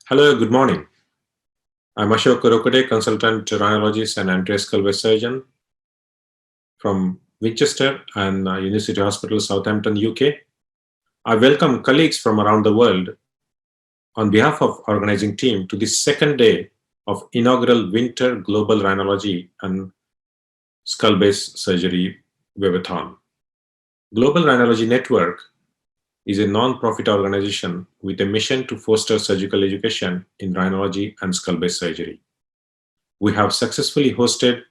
Hello, good morning. I'm Ashok Kurokode, consultant rhinologist and anterior skull-base surgeon from Winchester and University Hospital, Southampton, UK. I welcome colleagues from around the world on behalf of organizing team to the second day of inaugural Winter Global Rhinology and Skull-Base Surgery Webathon. Global Rhinology Network is a non-profit organization with a mission to foster surgical education in rhinology and skull-base surgery. We have successfully hosted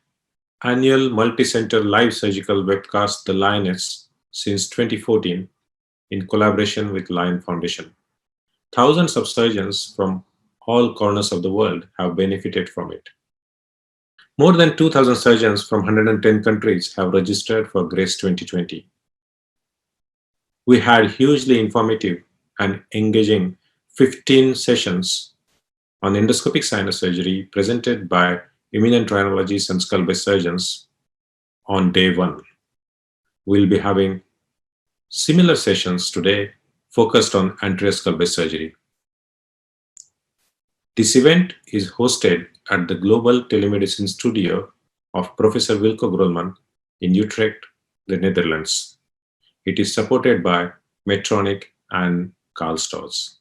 annual multi-center live surgical webcast, the Lioness, since 2014 in collaboration with Lion Foundation. Thousands of surgeons from all corners of the world have benefited from it. More than 2,000 surgeons from 110 countries have registered for GRACE 2020. We had hugely informative and engaging 15 sessions on endoscopic sinus surgery presented by eminent rhinologists and skull-base surgeons on day one. We'll be having similar sessions today focused on anterior skull-base surgery. This event is hosted at the Global Telemedicine Studio of Professor Wilco Grolman in Utrecht, the Netherlands. It is supported by Medtronic and Karl Storz.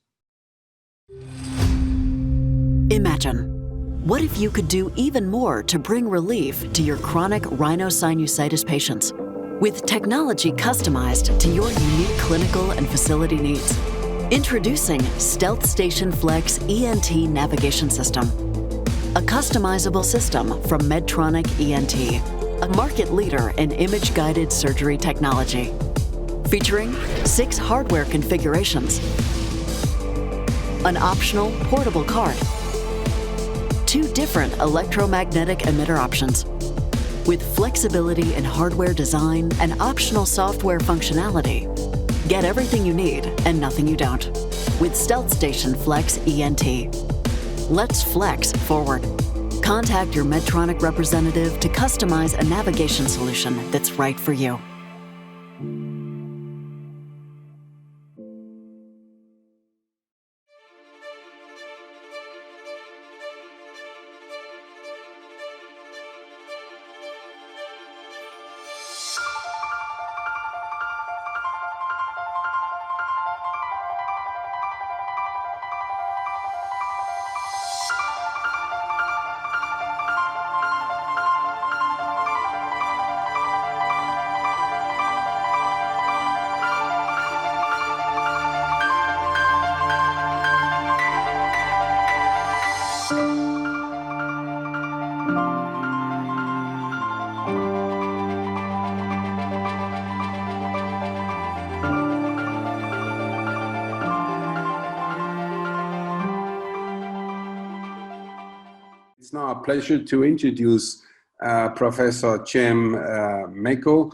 Imagine, what if you could do even more to bring relief to your chronic rhinosinusitis patients with technology customized to your unique clinical and facility needs? Introducing Stealth Station Flex ENT Navigation System, a customizable system from Medtronic ENT, a market leader in image-guided surgery technology. Featuring 6 hardware configurations, an optional portable card, 2 different electromagnetic emitter options, with flexibility in hardware design and optional software functionality. Get everything you need and nothing you don't with Stealth Station Flex ENT. Let's flex forward. Contact your Medtronic representative to customize a navigation solution that's right for you. It's now a pleasure to introduce Professor Cem Meco.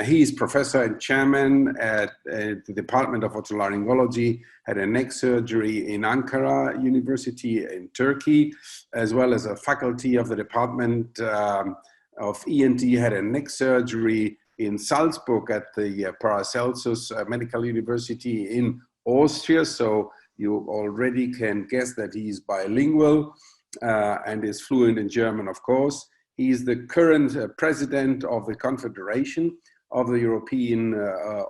He is professor and chairman at the Department of Otolaryngology, head and neck surgery in Ankara University in Turkey, as well as a faculty of the Department of ENT, head and neck surgery in Salzburg at the Paracelsus Medical University in Austria. So you already can guess that he is bilingual. And is fluent in German, of course. He is the current president of the Confederation of the European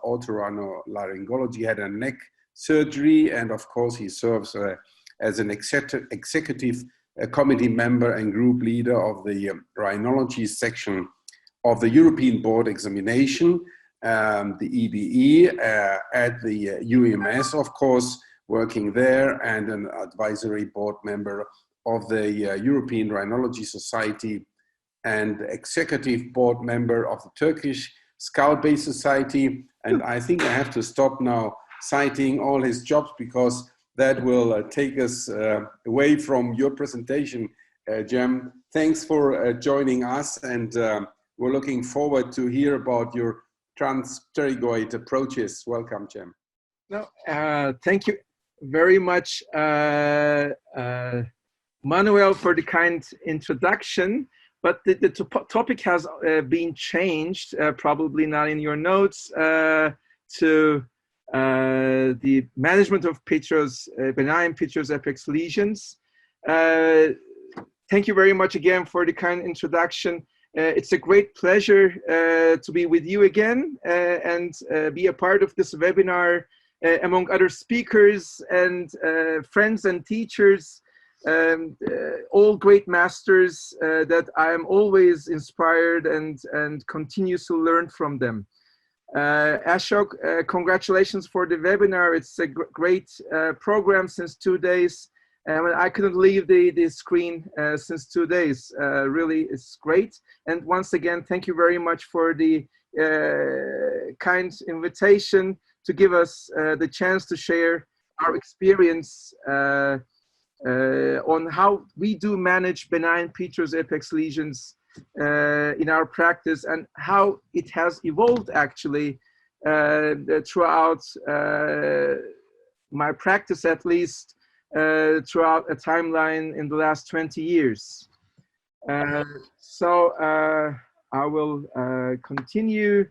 Otolaryngology, head and neck surgery, and of course he serves as an executive committee member and group leader of the Rhinology section of the European Board Examination, the EBE, at the UEMS, of course, working there, and an advisory board member of the European Rhinology Society and executive board member of the Turkish Skull-Base Society. And I think I have to stop now citing all his jobs because that will take us away from your presentation, Cem. Thanks for joining us, and we're looking forward to hear about your transpterygoid approaches. Welcome, Cem. No, thank you very much, Manuel, for the kind introduction, but the topic has been changed, probably not in your notes, to the management of Petrous, benign Petrous apex lesions. Thank you very much again for the kind introduction. It's a great pleasure to be with you again and be a part of this webinar among other speakers and friends and teachers, all great masters that I am always inspired and continues to learn from them. Ashok, congratulations for the webinar. It's a great program since 2 days. I couldn't leave the screen since 2 days. Really, it's great. And once again, thank you very much for the kind invitation to give us the chance to share our experience on how we do manage benign Petrous apex lesions in our practice and how it has evolved actually throughout my practice, at least throughout a timeline in the last 20 years. So I will continue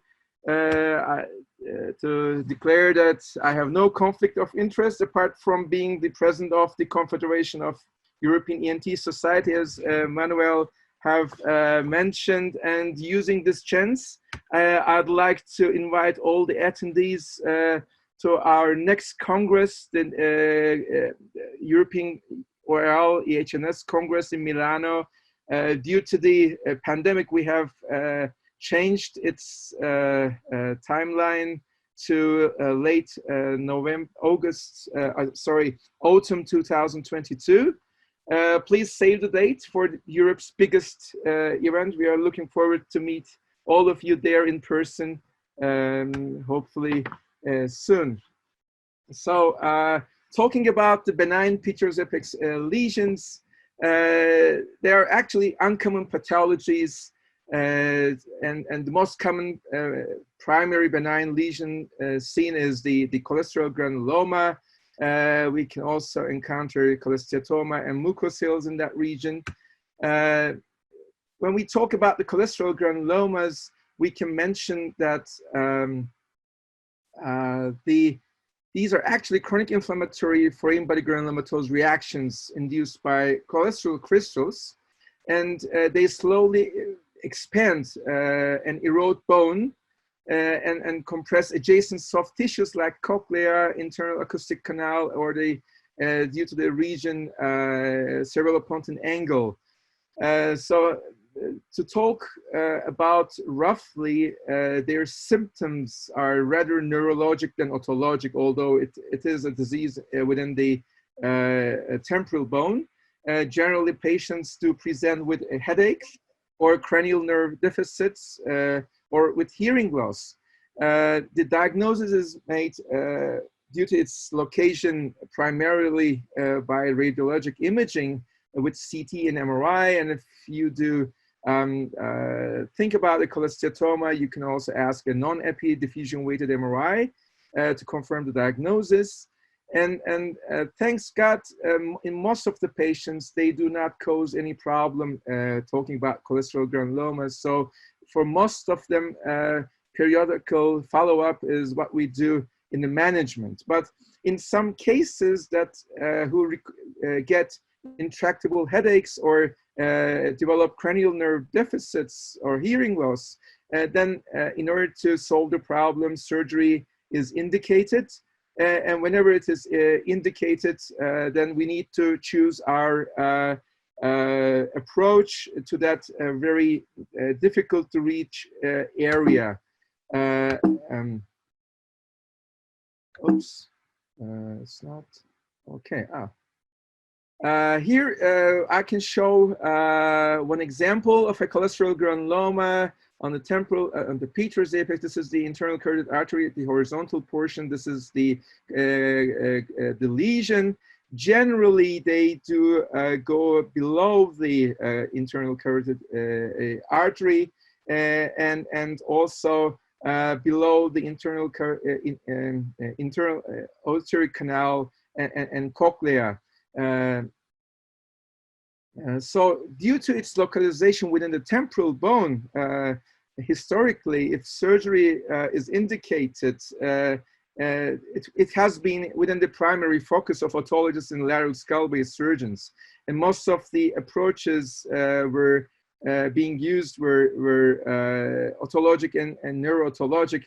to declare that I have no conflict of interest apart from being the president of the Confederation of European ENT Society, as Manuel have mentioned. And using this chance, I'd like to invite all the attendees to our next Congress, the European ORL-HNS Congress in Milano. Due to the pandemic, we have changed its timeline to late autumn 2022. Please save the date for Europe's biggest event. We are looking forward to meet all of you there in person, hopefully soon. So talking about the benign Petrous apex lesions, there are actually uncommon pathologies, and the most common primary benign lesion seen is the cholesterol granuloma. We can also encounter cholesteatoma and mucocele in that region. When we talk about the cholesterol granulomas, we can mention that these are actually chronic inflammatory foreign body granulomatose reactions induced by cholesterol crystals, and they slowly expand and erode bone and compress adjacent soft tissues like cochlea, internal acoustic canal, or the due to the region cerebellopontine angle. So to talk about roughly, their symptoms are rather neurologic than otologic, although it is a disease within the temporal bone. Generally, patients do present with a headache or cranial nerve deficits or with hearing loss. The diagnosis is made due to its location primarily by radiologic imaging with CT and MRI. And if you do think about the cholesteatoma, you can also ask a non-epi diffusion weighted MRI to confirm the diagnosis. And thanks God, in most of the patients, they do not cause any problem talking about cholesterol granulomas. So for most of them, periodical follow-up is what we do in the management. But in some cases that who get intractable headaches or develop cranial nerve deficits or hearing loss, then in order to solve the problem, surgery is indicated. And whenever it is indicated, then we need to choose our approach to that very difficult to reach area. Oops, it's not, okay. Here I can show one example of a cholesterol granuloma on the temporal, on the Petrous apex. This is the internal carotid artery, the horizontal portion. This is the lesion. Generally, they do go below the internal carotid artery and also below the internal auditory canal and cochlea. So due to its localization within the temporal bone, historically, if surgery is indicated, it has been within the primary focus of otologists and lateral skull-based surgeons. And most of the approaches were being used were otologic and neuro-otologic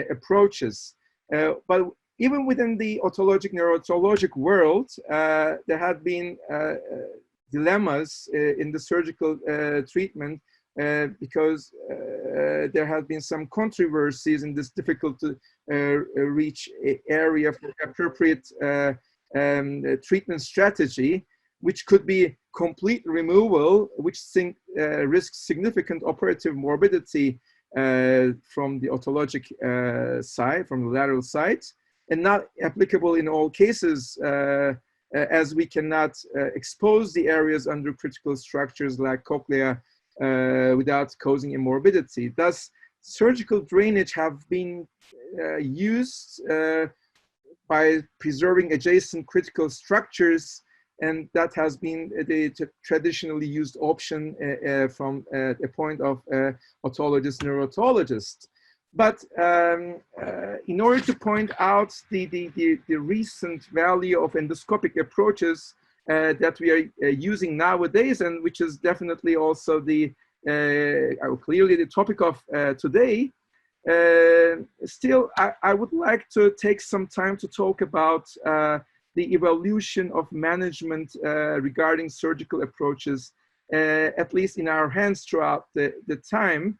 approaches. But even within the otologic, neuro-otologic world, there had been dilemmas in the surgical treatment because there have been some controversies in this difficult to reach area for appropriate treatment strategy, which could be complete removal, which risks significant operative morbidity from the otologic side, from the lateral side, and not applicable in all cases, as we cannot expose the areas under critical structures like cochlea without causing immorbidity. Thus, surgical drainage have been used by preserving adjacent critical structures, and that has been the traditionally used option from the point of otologist, neuro-otologist. But in order to point out the recent value of endoscopic approaches that we are using nowadays, and which is definitely also the clearly the topic of today, still I would like to take some time to talk about the evolution of management regarding surgical approaches, at least in our hands throughout the time.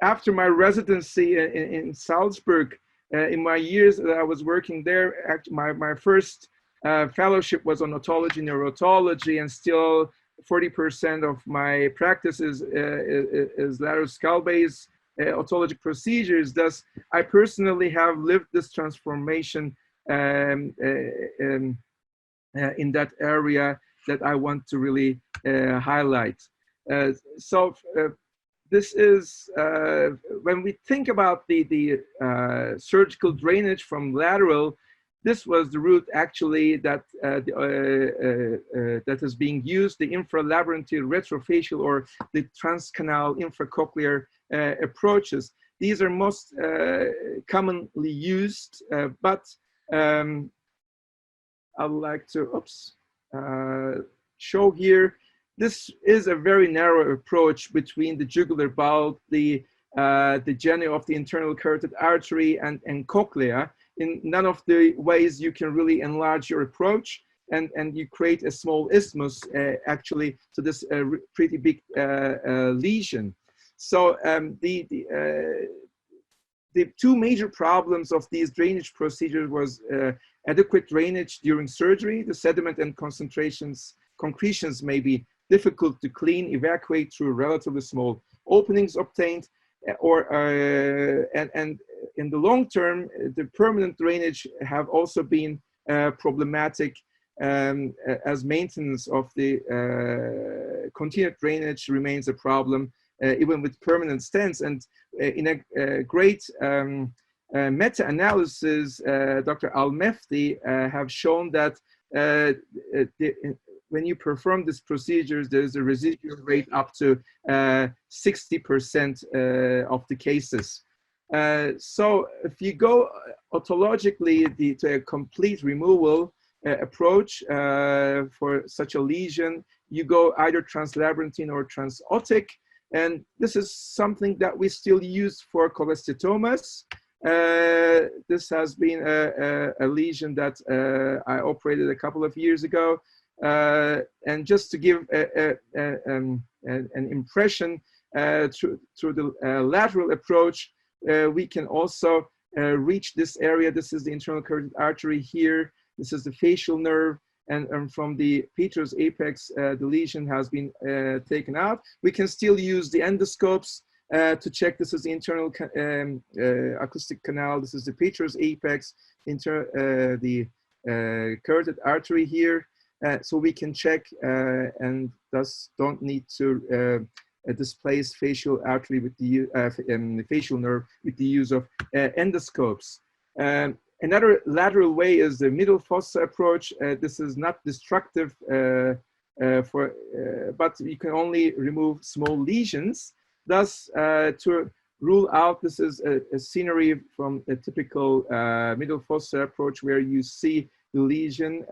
After my residency in Salzburg, in my years that I was working there, my first fellowship was on otology, neuro-otology, and still 40% of my practice is lateral skull-based otologic procedures. Thus, I personally have lived this transformation in that area that I want to really highlight. This is, when we think about the surgical drainage from lateral, this was the route actually that that is being used, the infralabyrinthine retrofacial or the transcanal infracochlear approaches. These are most commonly used, but I would like to show here. This is a very narrow approach between the jugular bulb, the genu of the internal carotid artery, and cochlea. In none of the ways you can really enlarge your approach, and you create a small isthmus actually to this pretty big lesion. So the two major problems of these drainage procedures was adequate drainage during surgery. The sediment and concretions may be difficult to clean, evacuate through relatively small openings obtained, or and in the long term, the permanent drainage have also been problematic, as maintenance of the continued drainage remains a problem, even with permanent stents. And in a great meta-analysis, Dr. Al-Mefdi have shown that when you perform these procedures, there's a residual rate up to 60% of the cases. So if you go otologically to a complete removal approach for such a lesion, you go either translabyrinthine or transotic. And this is something that we still use for cholesteatomas. This has been a lesion that I operated a couple of years ago. And just to give an impression through the lateral approach, we can also reach this area. This is the internal carotid artery here. This is the facial nerve. And from the Petrous apex, the lesion has been taken out. We can still use the endoscopes to check. This is the internal acoustic canal. This is the Petrous apex, the carotid artery here. So we can check and thus don't need to displace facial artery with the facial nerve with the use of endoscopes. Another lateral way is the middle fossa approach. This is not destructive, but you can only remove small lesions. Thus, to rule out, this is a scenery from a typical middle fossa approach where you see the lesion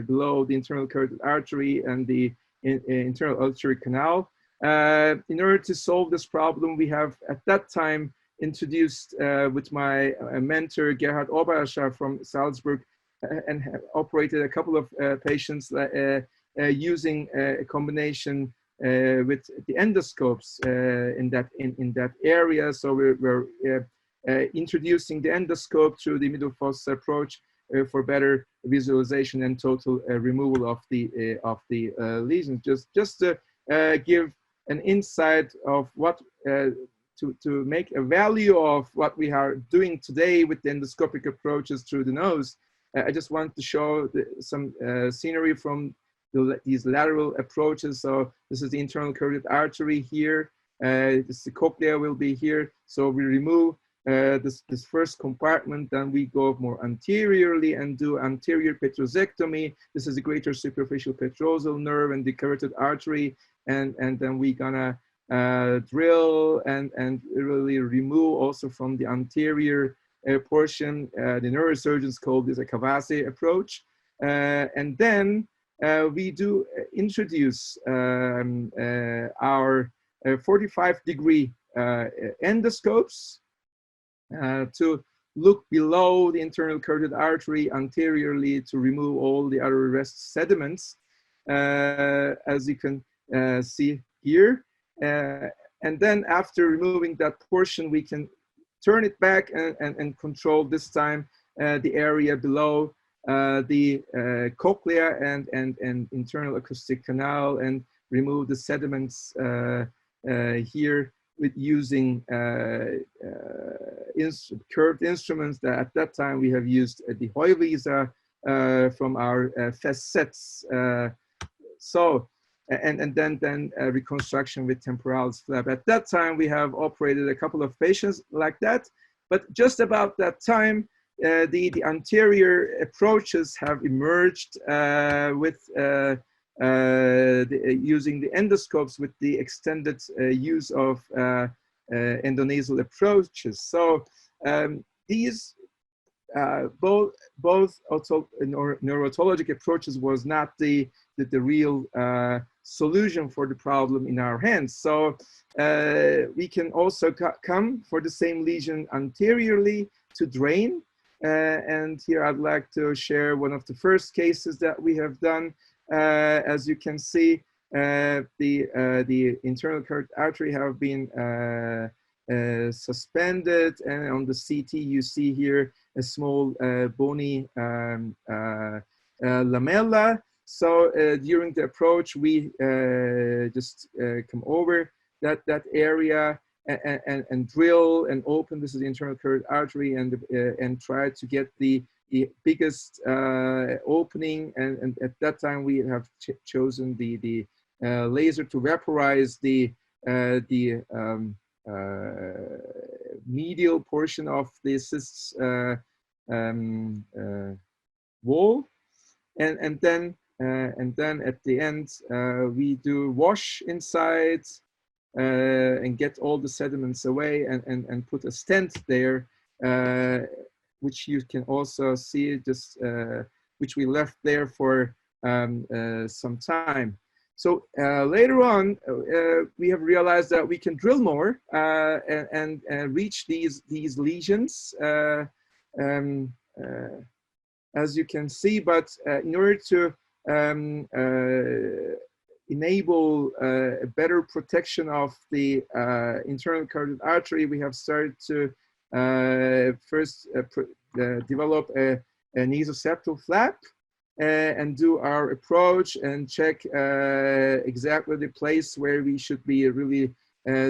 below the internal carotid artery and the internal auditory canal. In order to solve this problem, we have at that time introduced with my mentor Gerhard Oberascher from Salzburg and operated a couple of patients using a combination with the endoscopes in that area. So we're introducing the endoscope through the middle fossa approach for better visualization and total removal of the lesions. Just to give an insight of what to make a value of what we are doing today with the endoscopic approaches through the nose. I just want to show some scenery from these lateral approaches. So this is the internal carotid artery here. The cochlea will be here. So we remove this first compartment, then we go more anteriorly and do anterior petrosectomy. This is the greater superficial petrosal nerve and the carotid artery, and then we gonna drill and really remove also from the anterior portion. The neurosurgeons call this a Cavazzi approach, and then we do introduce our 45-degree endoscopes to look below the internal carotid artery anteriorly to remove all the other rest sediments, as you can see here. And then after removing that portion, we can turn it back and control this time the area below the cochlea and internal acoustic canal, and remove the sediments here with using curved instruments that at that time we have used the Heuwiese from our facets. And then reconstruction with temporalis flap. At that time, we have operated a couple of patients like that, but just about that time, the anterior approaches have emerged with using the endoscopes with the extended use of endonasal approaches. So these both neurotologic approaches was not the real solution for the problem in our hands. So we can also come for the same lesion anteriorly to drain. And here I'd like to share one of the first cases that we have done. As you can see, the internal carotid artery have been suspended, and on the CT you see here a small bony lamella. So during the approach, we just come over that area and drill and open. This is the internal carotid artery, and try to get the biggest opening. And at that time, we have chosen the laser to vaporize the medial portion of the cysts wall, and then at the end we do wash inside and get all the sediments away, and put a stent there, which you can also see just which we left there for some time. So later on, we have realized that we can drill more and reach these lesions, as you can see. But in order to enable a better protection of the internal carotid artery, we have started to first develop a nasoseptal flap, and do our approach and check exactly the place where we should be really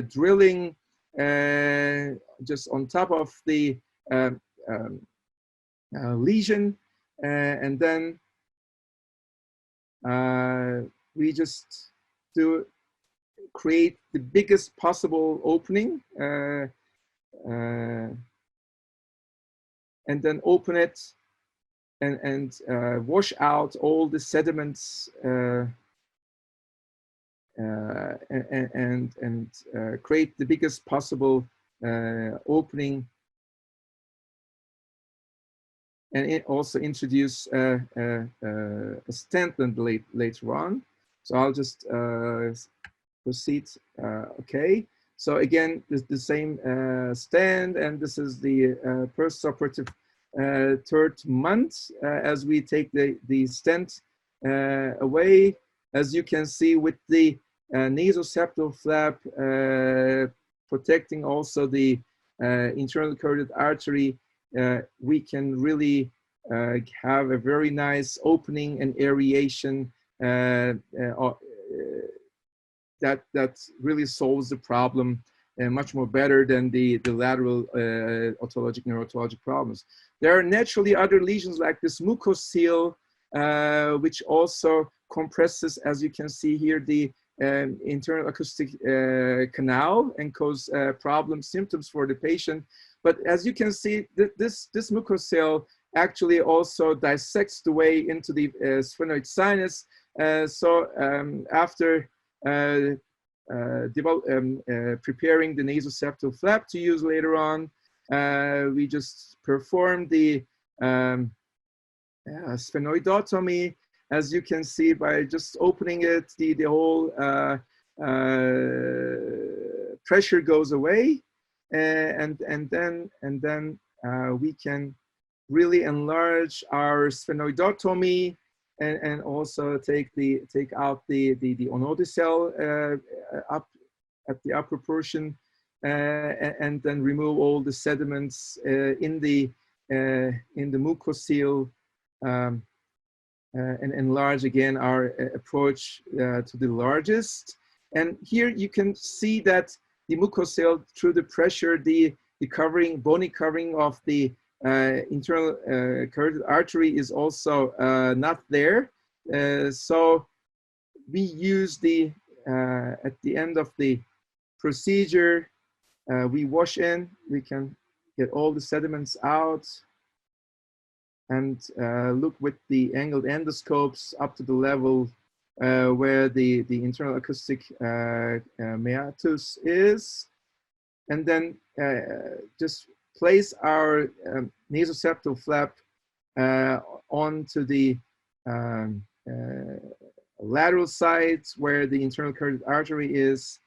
drilling just on top of the lesion, and then we just create the biggest possible opening, and then open it and wash out all the sediments and create the biggest possible opening, and it also introduce a stent later on. So I'll just proceed. Okay. So again, the same stent, and this is the post-operative third month as we take the stent away. As you can see, with the nasoseptal flap protecting also the internal carotid artery, we can really have a very nice opening and aeration that really solves the problem much more better than the lateral otologic neurotologic problems. There are naturally other lesions like this mucocele, which also compresses, as you can see here, the internal acoustic canal and cause problem symptoms for the patient. But as you can see, this mucocele actually also dissects the way into the sphenoid sinus. After preparing the nasoseptal flap to use later on, we just perform the sphenoidotomy. As you can see, by just opening it, the whole pressure goes away, and then we can really enlarge our sphenoidotomy and also take out the onodicell up at the upper portion, and then remove all the sediments in the mucocele, and enlarge again our approach to the largest. And here you can see that the mucocele, through the pressure, the covering, bony covering of the internal carotid artery is also not there. So we use at the end of the procedure, we wash in, we can get all the sediments out, and look with the angled endoscopes up to the level where the internal acoustic meatus is, and then just place our nasoseptal flap onto the lateral sides where the internal carotid artery is.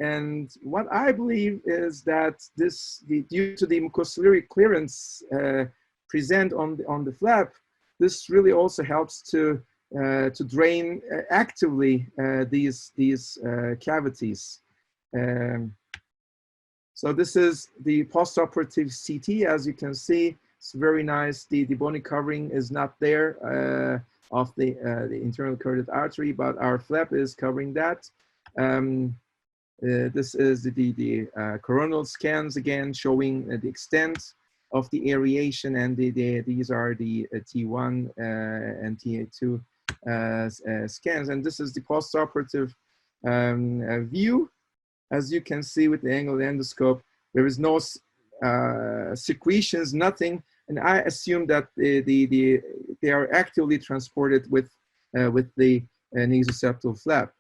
And what I believe is that due to the mucociliary clearance present on the flap, this really also helps to drain actively these cavities. So this is the postoperative CT. As you can see, it's very nice. The bony covering is not there of the internal carotid artery, but our flap is covering that. This is the coronal scans, again showing the extent of the aeration, and these are the T1 and T2 scans. And this is the postoperative view. As you can see with the angled endoscope, there is no secretions, nothing, and I assume that they are actively transported with the nasoseptal flap.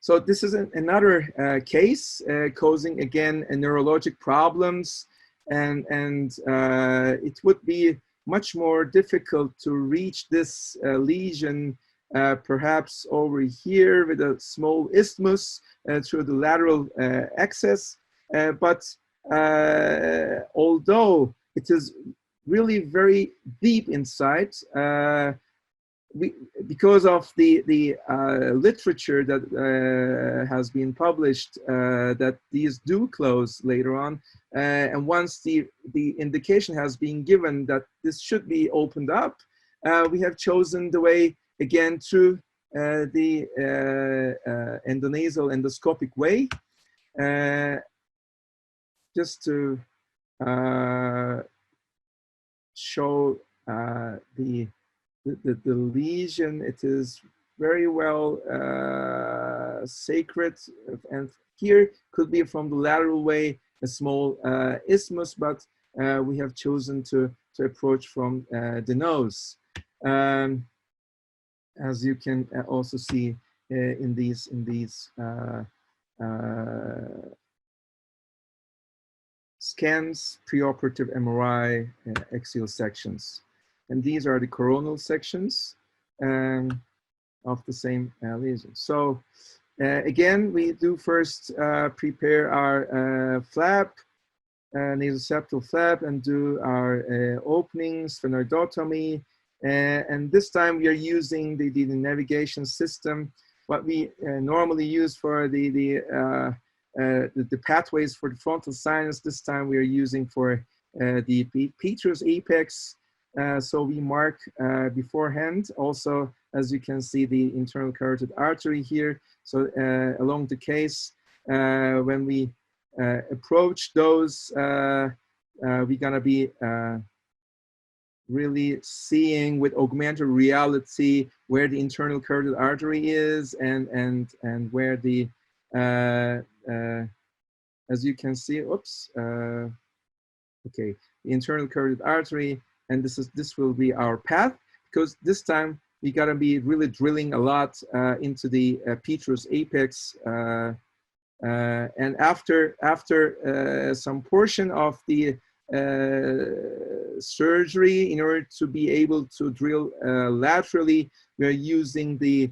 So this is another case causing again neurologic problems, and it would be much more difficult to reach this lesion perhaps over here with a small isthmus through the lateral axis, but although it is really very deep inside, because of the literature that has been published, that these do close later on, and once the indication has been given that this should be opened up, we have chosen the way again through the endonasal endoscopic way, just to show the lesion. It is very well sacred, and here could be from the lateral way a small isthmus, but we have chosen to approach from the nose, as you can also see in these scans, preoperative MRI, axial sections. And these are the coronal sections of the same lesion. So again, we do first prepare our flap, nasoseptal flap, and do our opening, sphenoidotomy. And this time we are using the navigation system, what we normally use for the pathways for the frontal sinus. This time we are using for the Petrous apex. So we mark beforehand. Also, as you can see, the internal carotid artery here. So along the case, when we approach those, we're gonna be really seeing with augmented reality where the internal carotid artery is and where the as you can see, oops, okay, the internal carotid artery, and this will be our path, because this time we gotta be really drilling a lot into the Petrous apex, and after some portion of the surgery, in order to be able to drill laterally, we are using the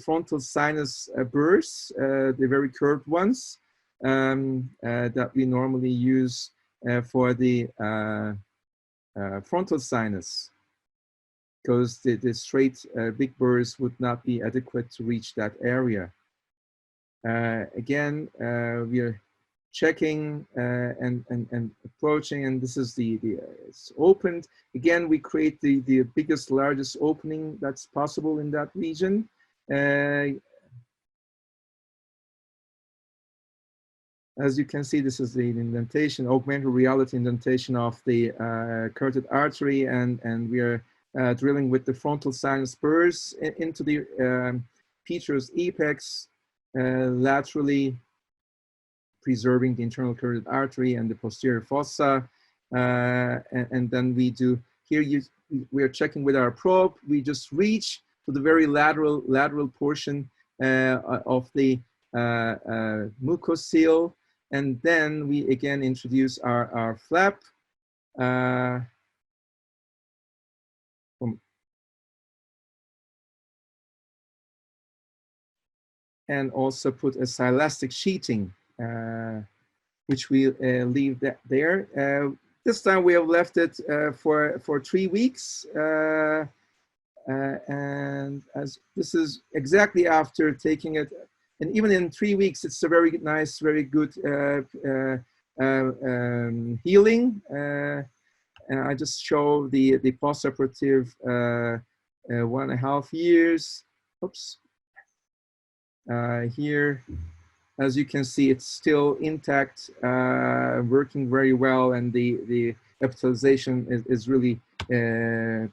frontal sinus burrs, the very curved ones that we normally use for the frontal sinus, because the straight big burrs would not be adequate to reach that area. Again, we are checking and approaching, and this is it's opened. Again, we create the biggest, largest opening that's possible in that region. As you can see, this is the indentation, augmented reality indentation of the carotid artery, and we are drilling with the frontal sinus burrs into the Petrous apex, laterally preserving the internal carotid artery and the posterior fossa. And then we do, here we are checking with our probe. We just reach to the very lateral portion of the mucocele. And then we again introduce our flap. And also put a silastic sheeting, which we leave that there. This time we have left it for 3 weeks. And as this is exactly after taking it, and even in 3 weeks, it's a very nice, very good healing. And I just show the postoperative 1.5 years. Oops. Here, as you can see, it's still intact, working very well, and the epithelialization is really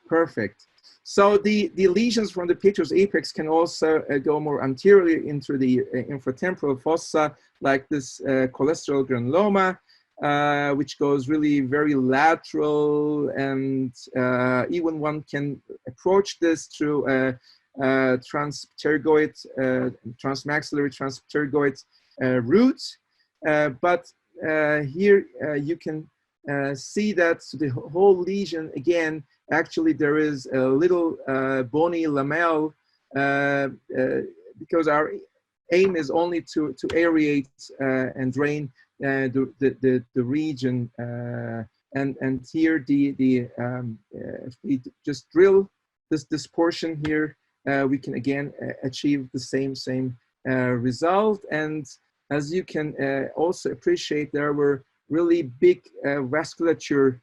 perfect. So the lesions from the Petrous apex can also go more anteriorly into the infratemporal fossa, like this cholesterol granuloma, which goes really very lateral, and even one can approach this through transpterygoid, transmaxillary transpterygoid route. But here you can see that the whole lesion, again, actually there is a little bony lamelle, because our aim is only to aerate and drain the region. And here if we just drill this portion here, we can again achieve the same result. And as you can also appreciate, there were really big vasculature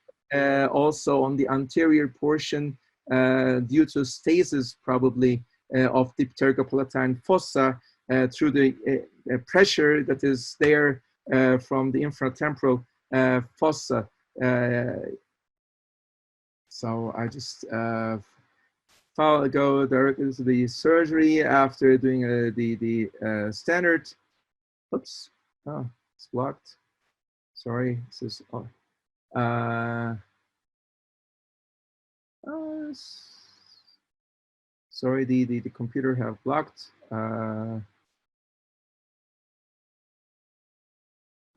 also on the anterior portion due to stasis probably of the pterygopalatine fossa through the pressure that is there from the infratemporal fossa. So I just go directly to the surgery after doing the standard. Oops, oh, it's blocked. Sorry, this is sorry, the computer have blocked.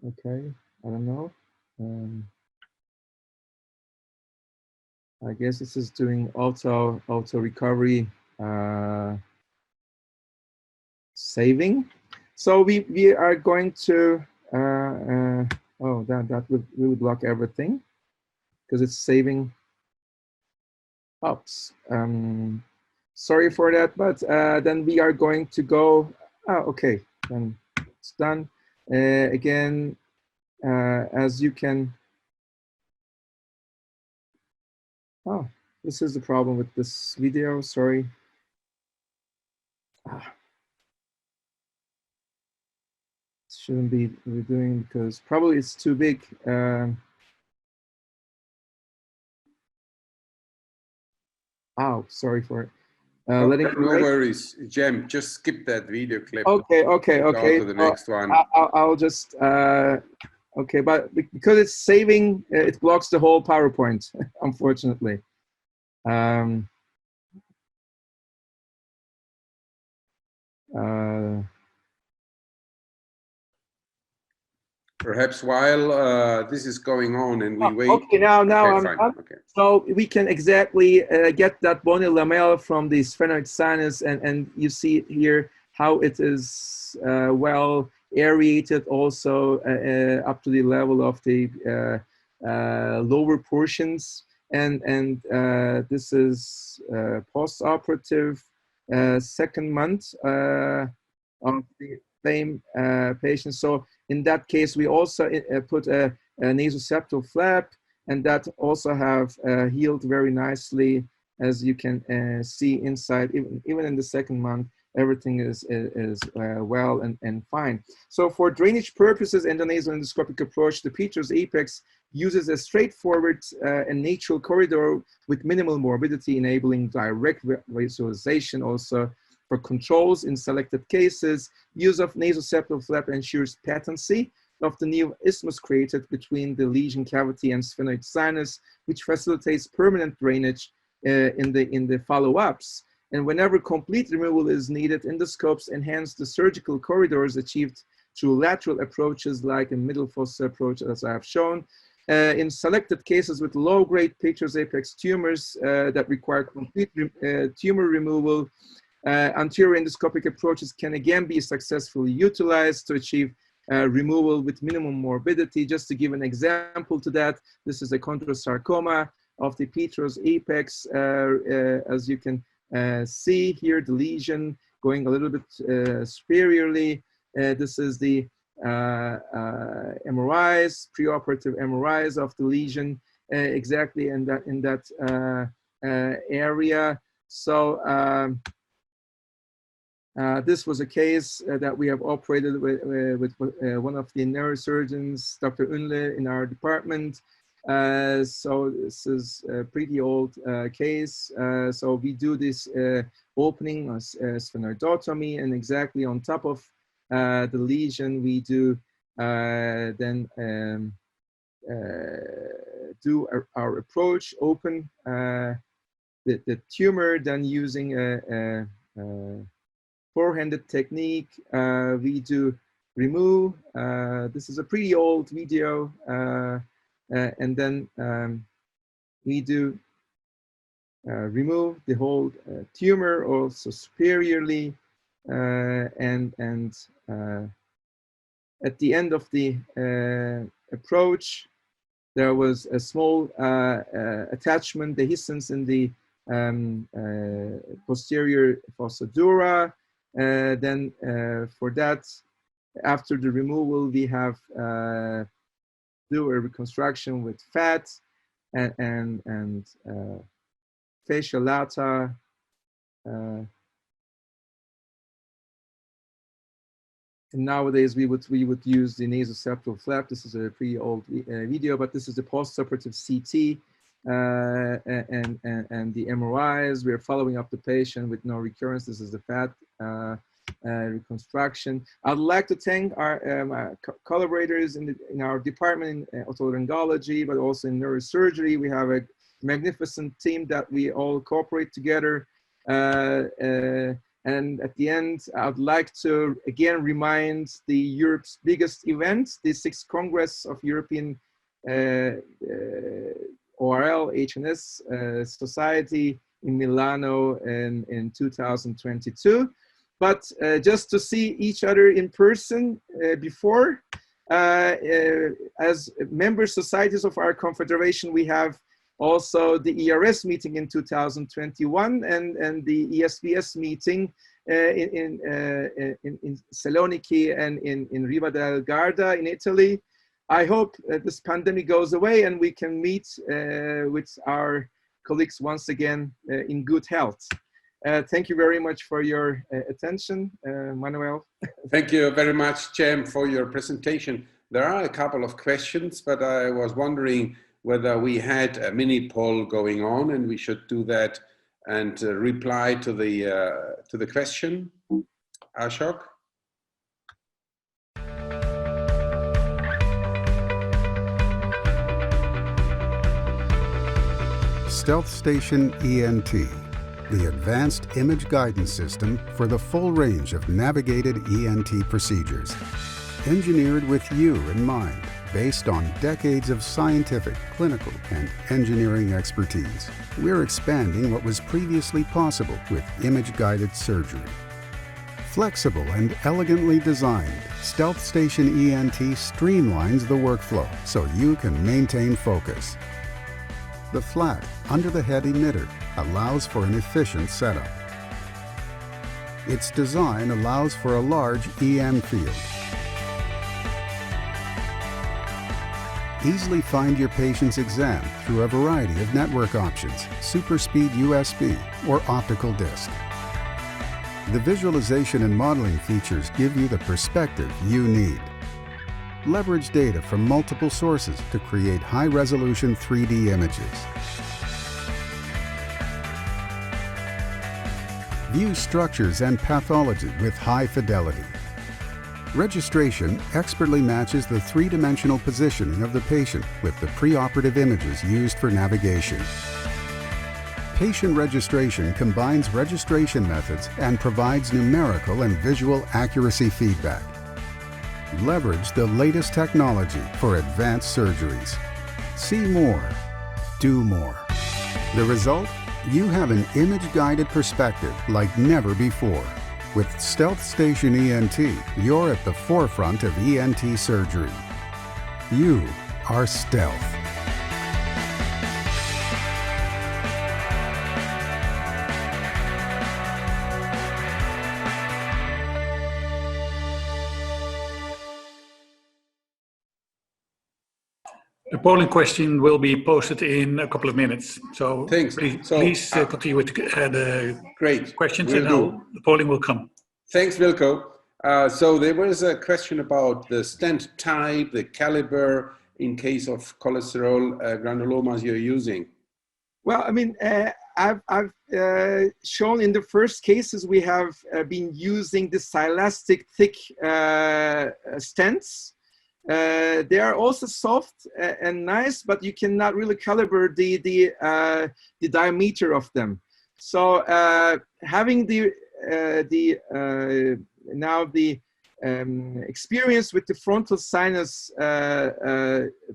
Okay, I don't know. I guess this is doing auto recovery saving. So we are going to oh, that would really block everything because it's saving. Oops. Sorry for that, but then we are going to go. Oh, okay, then it's done. Again, as you can. Oh, this is the problem with this video. Sorry. Shouldn't be redoing because probably it's too big. Oh, sorry for it. No worries, Cem. Just skip that video clip. Okay. Go to the next one. I'll just okay, but because it's saving, it blocks the whole PowerPoint, unfortunately. Perhaps while this is going on and we wait. Okay, now okay, I'm done. Okay. So we can exactly get that bony lamella from the sphenoid sinus, and you see it here how it is well aerated, also up to the level of the lower portions, and this is post-operative second month of the same patient. So in that case, we also put a nasoseptal flap, and that also have healed very nicely, as you can see inside. Even in the second month, everything is well and fine. So for drainage purposes and the nasal endoscopic approach, the Petrous apex uses a straightforward and natural corridor with minimal morbidity, enabling direct visualization. Also for controls in selected cases, use of nasoseptal flap ensures patency of the new isthmus created between the lesion cavity and sphenoid sinus, which facilitates permanent drainage in the follow-ups. And whenever complete removal is needed, endoscopes enhance the surgical corridors achieved through lateral approaches like a middle fossa approach, as I have shown. In selected cases with low-grade Petrous apex tumors that require complete tumor removal, anterior endoscopic approaches can again be successfully utilized to achieve removal with minimum morbidity. Just to give an example to that, this is a chondrosarcoma of the Petrous apex. As you can see here, the lesion going a little bit superiorly. This is the MRIs, preoperative MRIs of the lesion, exactly in that area. So this was a case that we have operated with one of the neurosurgeons, Dr. Unle, in our department. So this is a pretty old case. So we do this opening sphenoidotomy, and exactly on top of the lesion, we do then do our approach, open the tumor, then using a four-handed technique, we do remove. This is a pretty old video, and then we do remove the whole tumor also superiorly, and at the end of the approach, there was a small attachment dehiscence in the posterior fossa dura. Then for that, after the removal, we have do a reconstruction with fat and fascia lata. And nowadays we would use the nasoseptal flap. This is a pretty old video, but this is the post-operative CT and the MRIs. We're following up the patient with no recurrence. This is the fat reconstruction. I'd like to thank our collaborators in our department in otolaryngology, but also in neurosurgery. We have a magnificent team that we all cooperate together. And at the end, I'd like to again remind the Europe's biggest event, the 6th Congress of European ORL-HNS Society in Milano in 2022. But just to see each other in person before, as member societies of our confederation, we have also the ERS meeting in 2021 and the ASBS meeting in Saloniki and in Riva del Garda in Italy. I hope this pandemic goes away and we can meet with our colleagues once again in good health. Thank you very much for your attention, Manuel. Thank you very much, Cem, for your presentation. There are a couple of questions, but I was wondering whether we had a mini poll going on, and we should do that and reply to the question. Ashok? Stealth Station ENT, the advanced image guidance system for the full range of navigated ENT procedures. Engineered with you in mind, based on decades of scientific, clinical, and engineering expertise, we're expanding what was previously possible with image-guided surgery. Flexible and elegantly designed, Stealth Station ENT streamlines the workflow so you can maintain focus. The flat, under-the-head emitter allows for an efficient setup. Its design allows for a large EM field. Easily find your patient's exam through a variety of network options, super speed USB or optical disc. The visualization and modeling features give you the perspective you need. Leverage data from multiple sources to create high-resolution 3D images. View structures and pathology with high fidelity. Registration expertly matches the three-dimensional positioning of the patient with the preoperative images used for navigation. Patient registration combines registration methods and provides numerical and visual accuracy feedback. Leverage the latest technology for advanced surgeries. See more, do more. The result? You have an image-guided perspective like never before. With Stealth Station ENT, you're at the forefront of ENT surgery. You are Stealth. The polling question will be posted in a couple of minutes. So Thanks. Please continue with the great. questions Will and the polling will come. Thanks, Wilco. So there was a question about the stent type, the caliber in case of cholesterol granulomas you're using. Well, I mean, I've shown in the first cases we have been using the silastic thick stents. They are also soft and nice, but you cannot really calibrate the diameter of them. So having the experience with the frontal sinus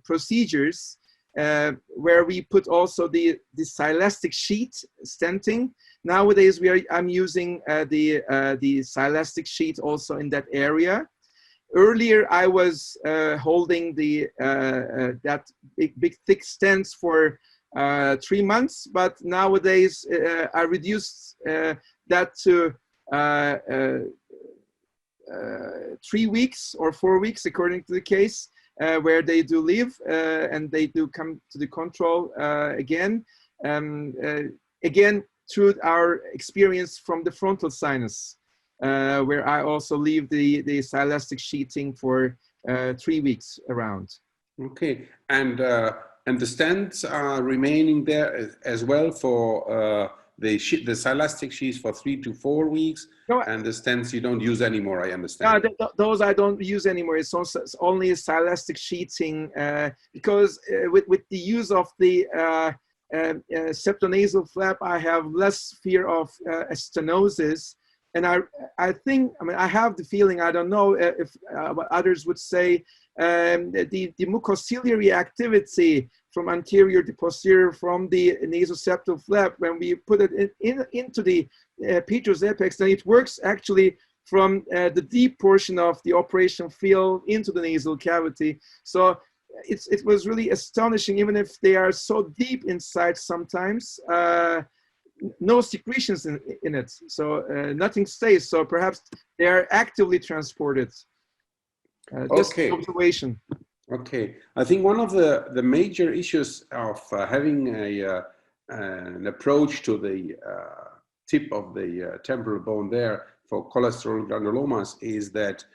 procedures, where we put also the silastic sheet stenting. Nowadays I'm using the silastic sheet also in that area. Earlier, I was holding that big thick stents for 3 months, but nowadays I reduced that to 3 weeks or 4 weeks, according to the case, where they do live and they do come to the control again. Again, through our experience from the frontal sinus. Where I also leave the silastic sheeting for 3 weeks around. Okay, and the stents are remaining there as well for the silastic sheets for 3 to 4 weeks, no, and the stents you don't use anymore, I understand. Those I don't use anymore. It's only silastic sheeting because with the use of the septonasal flap, I have less fear of stenosis. I think, I mean, I have the feeling, I don't know if what others would say, the mucociliary activity from anterior to posterior from the nasoseptal flap, when we put it into the Petrous apex, then it works actually from the deep portion of the operation field into the nasal cavity. So it was really astonishing, even if they are so deep inside sometimes. No secretions in it, so nothing stays. So perhaps they are actively transported. Just Okay. observation. Okay, I think one of the major issues of having an approach to the tip of the temporal bone there for cholesterol granulomas is that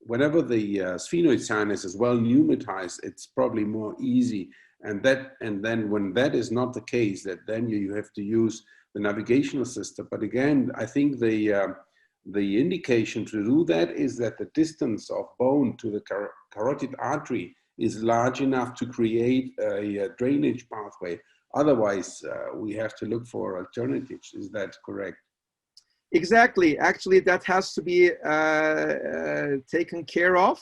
whenever the sphenoid sinus is well pneumatized, it's probably more easy. And then when that is not the case, that then you have to use the navigational system. But again, I think the indication to do that is that the distance of bone to the carotid artery is large enough to create a drainage pathway. Otherwise, we have to look for alternatives. Is that correct? Exactly. Actually, that has to be taken care of.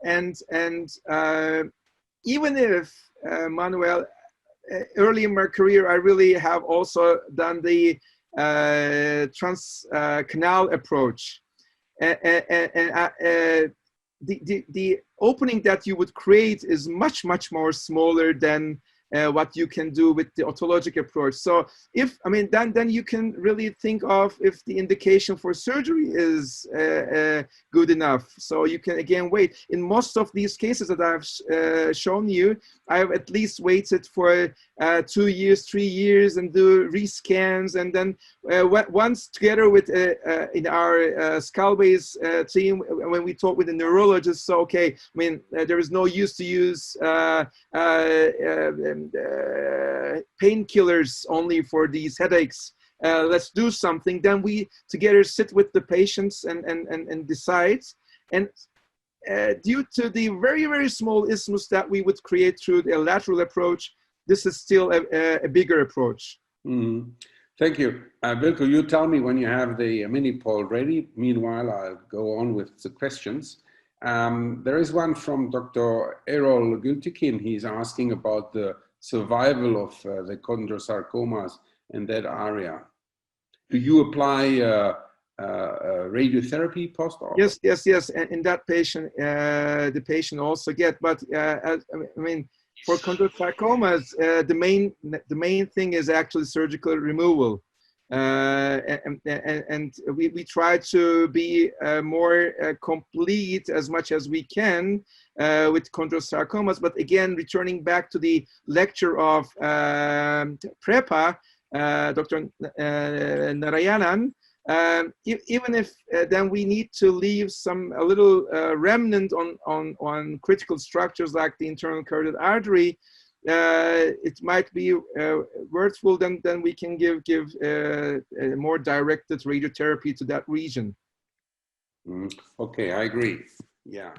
And even if, Manuel, early in my career, I really have also done the trans-canal approach. The opening that you would create is much more smaller than what you can do with the otologic approach. So if, I mean, then you can really think of if the indication for surgery is good enough. So you can again wait. In most of these cases that I've shown you, I've at least waited for 2 years, 3 years and do rescans. And then once together with in our skull-base team, when we talk with the neurologist, so okay, I mean, there is no use to use painkillers only for these headaches. Let's do something. Then we together sit with the patients and decide. And due to the very small isthmus that we would create through the lateral approach, this is still a bigger approach. Mm-hmm. Thank you. Wilco, you tell me when you have the mini poll ready. Meanwhile, I'll go on with the questions. There is one from Dr. Errol-Gültekin. He's asking about the survival of the chondrosarcomas in that area. Do you apply radiotherapy post-op? Yes. And in that patient, the patient also get. But I mean, for chondrosarcomas, the main thing is actually surgical removal. And we try to be more complete as much as we can with chondrosarcomas. But again, returning back to the lecture of Prepa, Dr. Narayanan, even if then we need to leave a little remnant on critical structures like the internal carotid artery, it might be worthwhile. Then we can give a more directed radiotherapy to that region. Okay, I agree. Yeah.